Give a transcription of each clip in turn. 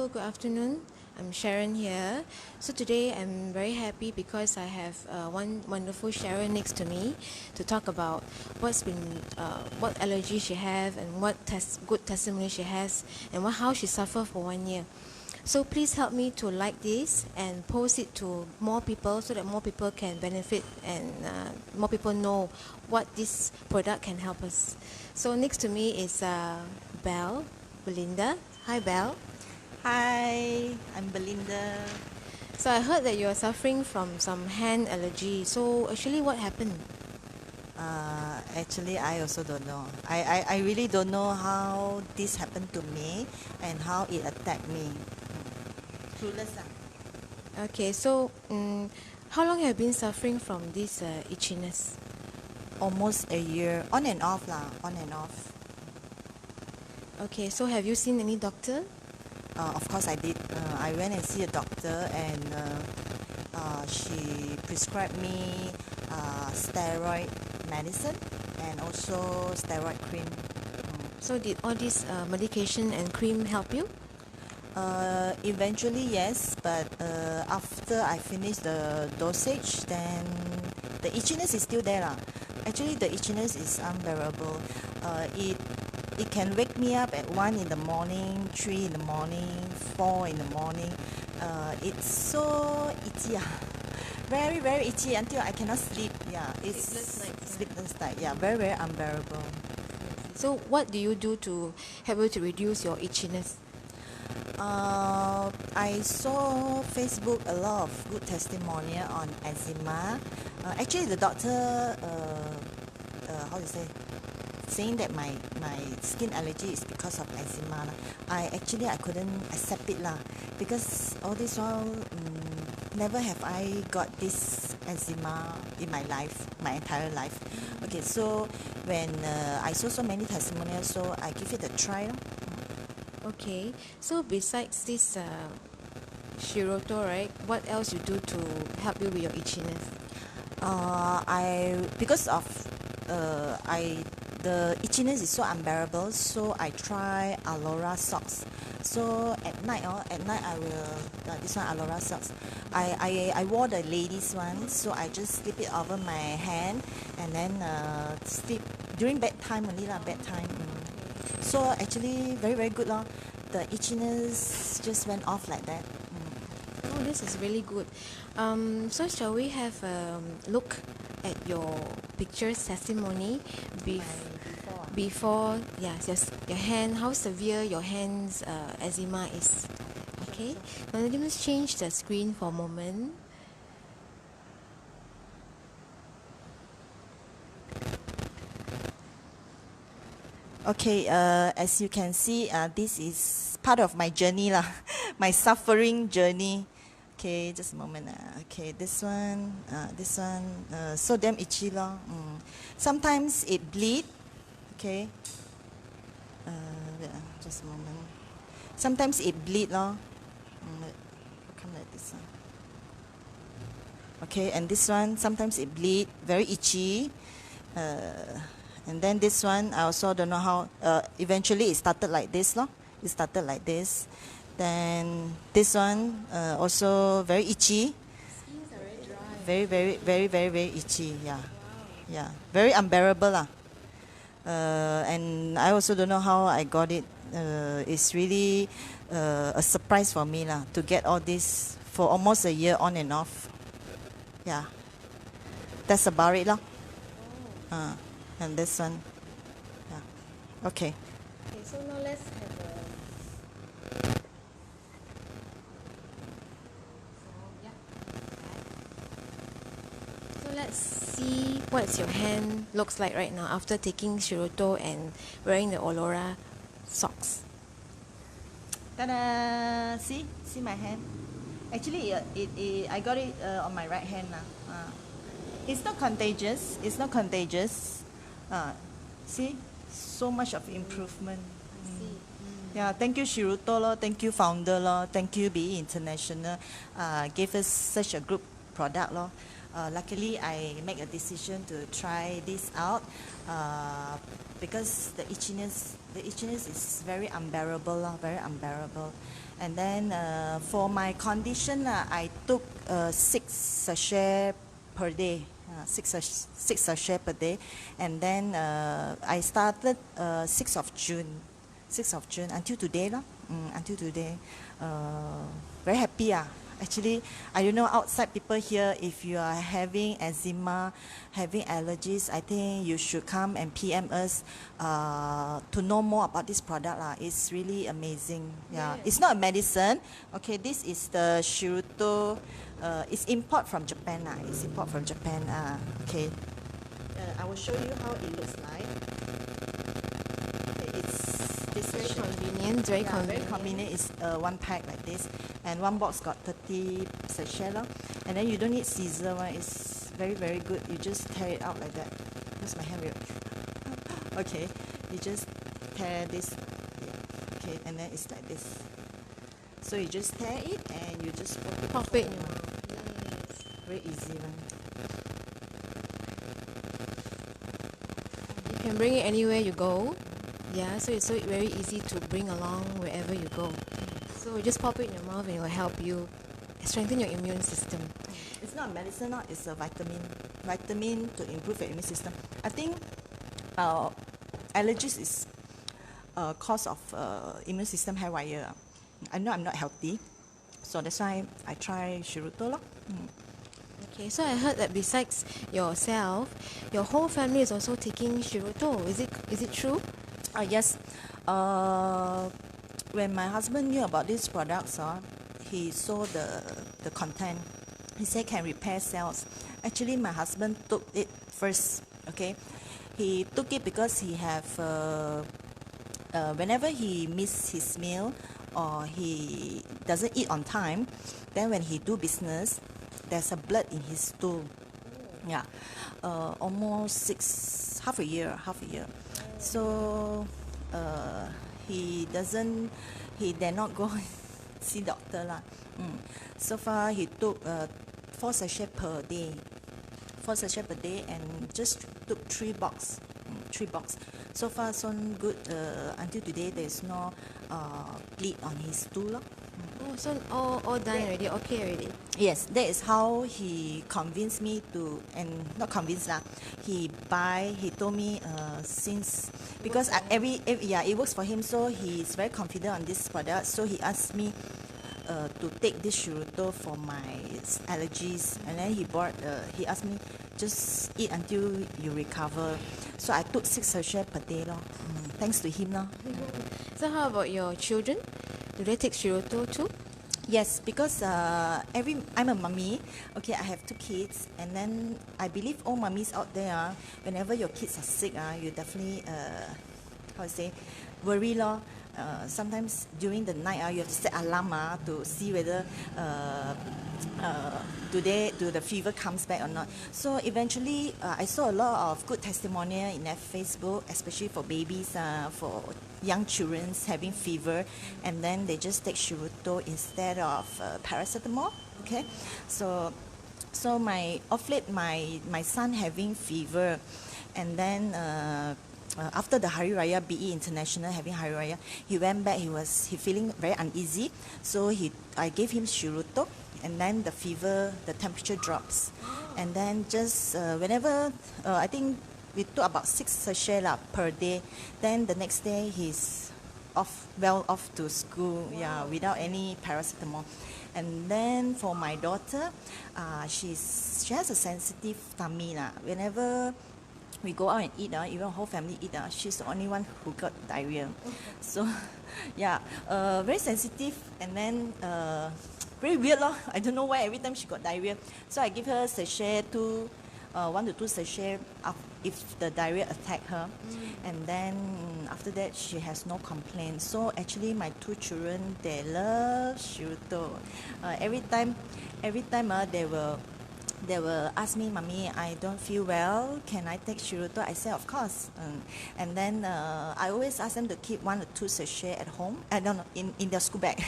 Hello, good afternoon. I'm Sharon here. So today I'm very happy because I have one wonderful Sharon next to me to talk about what allergy she have and what good testimony she has and how she suffered for 1 year. So please help me to like this and post it to more people so that more people can benefit and more people know what this product can help us. So next to me is Belinda. Hi, Belle. Hi, I'm Belinda. So I heard that you are suffering from some hand allergy. So actually, what happened? Actually, I also don't know. I really don't know how this happened to me and how it attacked me. Clueless. Okay, so how long have you been suffering from this itchiness? Almost a year, on and off lah, on and off. Okay, so have you seen any doctor? Of course I did. I went and see a doctor and she prescribed me steroid medicine and also steroid cream. So did all this medication and cream help you? Eventually yes, but after I finish the dosage, then the itchiness is still there lah. Actually the itchiness is unbearable. It can wake me up at 1 in the morning, 3 in the morning, 4 in the morning. It's so itchy, very very itchy until I cannot sleep. Yeah, it's sleepless night. Yeah, very very unbearable. So what do you do to help you to reduce your itchiness? I saw Facebook a lot of good testimonial on eczema. Actually the doctor how to say, saying that my skin allergy is because of eczema. I couldn't accept it lah, because all this while never have I got this eczema in my life, my entire life. Okay, so when I saw so many testimonials, so I give it a try. Okay, so besides this Shiruto, right, what else you do to help you with your itchiness? Because of the itchiness is so unbearable, so I try Alora socks. So at night I will this one Alora socks. I wore the ladies one, so I just slip it over my hand and then sleep during bedtime only lah, bedtime. So actually very very good lor. The itchiness just went off like that. Oh, this is really good. So shall we have a look at your pictures testimony before yes, your hand, how severe your hand's eczema is. Okay, now let me just change the screen for a moment. Okay, as you can see, this is part of my journey lah, my suffering journey. Okay, just a moment. Okay, this one, so damn itchy lor. Sometimes it bleed. Okay, just a moment. Sometimes it bleed lor. Come like this one. Okay, and this one, sometimes it bleed, very itchy. And then this one, I also don't know how. Eventually, it started like this, lor. It started like this. Then this one also very itchy. Skins are very dry. Very, very, very, very, very itchy. Yeah, yeah, very unbearable lah. And I also don't know how I got it. It's really a surprise for me lah, to get all this for almost a year on and off. Yeah, that's about it lah. And this one, yeah. Okay. Okay, so now let's have so let's see what your hand looks like right now after taking Shiruto and wearing the Olora socks. Ta-da! See my hand. Actually, I got it on my right hand now. It's not contagious. It's not contagious. See, so much of improvement. Yeah, thank you Shiruto lor, thank you founder lor, thank you BE International, gave us such a good product lor. Luckily I make a decision to try this out because the itchiness The itchiness is very unbearable, very unbearable. And then for my condition, I took 6 sachet per day, 6 sachet per day. And then I started 6th of June, 6th of June until today, until today. Very happy. Actually, I don't know outside people here, if you are having eczema, having allergies, I think you should come and PM us to know more about this product. It's really amazing. Yeah. It's not a medicine. Okay, this is the Shiruto. It's import from Japan. It's import from Japan. Okay. I will show you how it looks like. Okay, it's very convenient. Very convenient. Very convenient. It's one pack like this, and one box got 30 sachet, and then you don't need scissor. It's very, very good. You just tear it out like that. Where's my hand? Okay, you just tear this. Yeah. Okay, and then it's like this. So you just tear it and you just Pop it. Very easy one. You can bring it anywhere you go. Yeah, so it's very easy to bring along wherever you go. So you just pop it in your mouth and it will help you strengthen your immune system. It's not a medicine, it's a vitamin. Vitamin to improve your immune system. I think allergies is cause of immune system haywire. I know I'm not healthy, so that's why I try Shiruto. Okay, so I heard that besides yourself, your whole family is also taking Shiruto. Is it true? Yes. When my husband knew about these products, he saw the content. He said can repair cells. Actually, my husband took it first. Okay, he took it because he have whenever he miss his meal or he doesn't eat on time, then when he do business, there's a blood in his stool. Yeah, almost half a year. So he dare not go see doctor lah. So far he took 4 sachet per day. 4 sachet per day and just took 3 box. 3 box. So far so good. Until today there's no bleed on his stool. Oh, so all done already, okay already. Yes, that is how he convinced me to, and not convinced lah. He told me since because it works for him, so he's very confident on this product. So he asked me to take this Shiruto for my allergies, and then he asked me just eat until you recover. So I took 6 sachet per day thanks to him So how about your children? Do they take Shiruto too? Yes, because I'm a mummy. Okay, I have 2 kids, and then I believe all mummies out there, whenever your kids are sick, you definitely worry . Sometimes during the night, you have to set alarm to see whether do the fever comes back or not. So eventually, I saw a lot of good testimonial in that Facebook, especially for babies, for young children having fever, and then they just take Shiruto instead of paracetamol. Okay, so of late my son having fever, and then after the Hari Raya, BE International having Hari Raya, he went back. He feeling very uneasy, so I gave him Shiruto, and then the temperature drops, and then just whenever I think we took about 6 sachet per day. Then the next day he's off to school, without any paracetamol. And then for my daughter, she has a sensitive tummy whenever we go out and eat, even whole family eat, she's the only one who got diarrhea. So very sensitive, and then very weird I don't know why every time she got diarrhea. So I give her sachet 1 to 2 sachet if the diarrhea attack her, and then after that she has no complaint. So actually my 2 children, they love Shiruto. Every time they will ask me, "Mommy, I don't feel well. Can I take Shiruto?" I say, "Of course." And then I always ask them to keep 1 or 2 sachets at home. I don't know, in their school bag,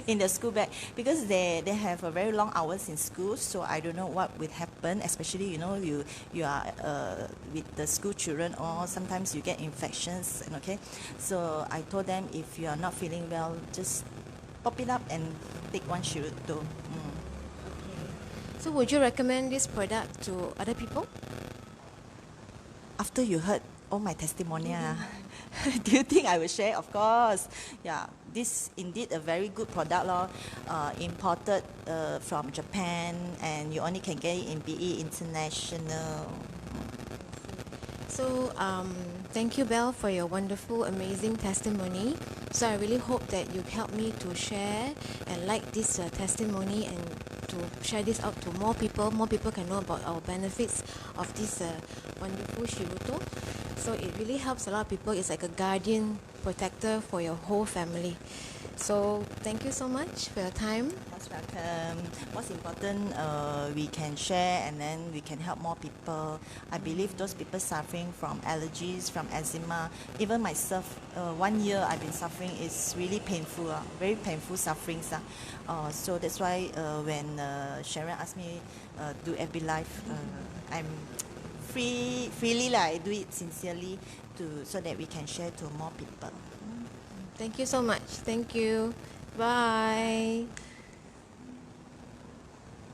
in their school bag, because they have a very long hours in school. So I don't know what will happen. Especially, you know, you are with the school children, or sometimes you get infections. And okay, so I told them, if you are not feeling well, just pop it up and take 1 Shiruto. So would you recommend this product to other people? After you heard all my testimony, do you think I will share? Of course. Yeah, this indeed a very good product, imported from Japan, and you only can get it in BE International. So thank you, Belle, for your wonderful, amazing testimony. So I really hope that you help me to share and like this testimony, and to share this out to more people. More people can know about our benefits of this wonderful Shiruto. So it really helps a lot of people. It's like a guardian protector for your whole family. So thank you so much for your time. Most welcome. What's important, we can share, and then we can help more people. I believe those people suffering from allergies, from eczema, even myself, 1 year I've been suffering. Is really painful, very painful sufferings. So that's why when Sharon asked me do FB Live, I'm freely I do it sincerely, so that we can share to more people. Thank you so much. Thank you. Bye.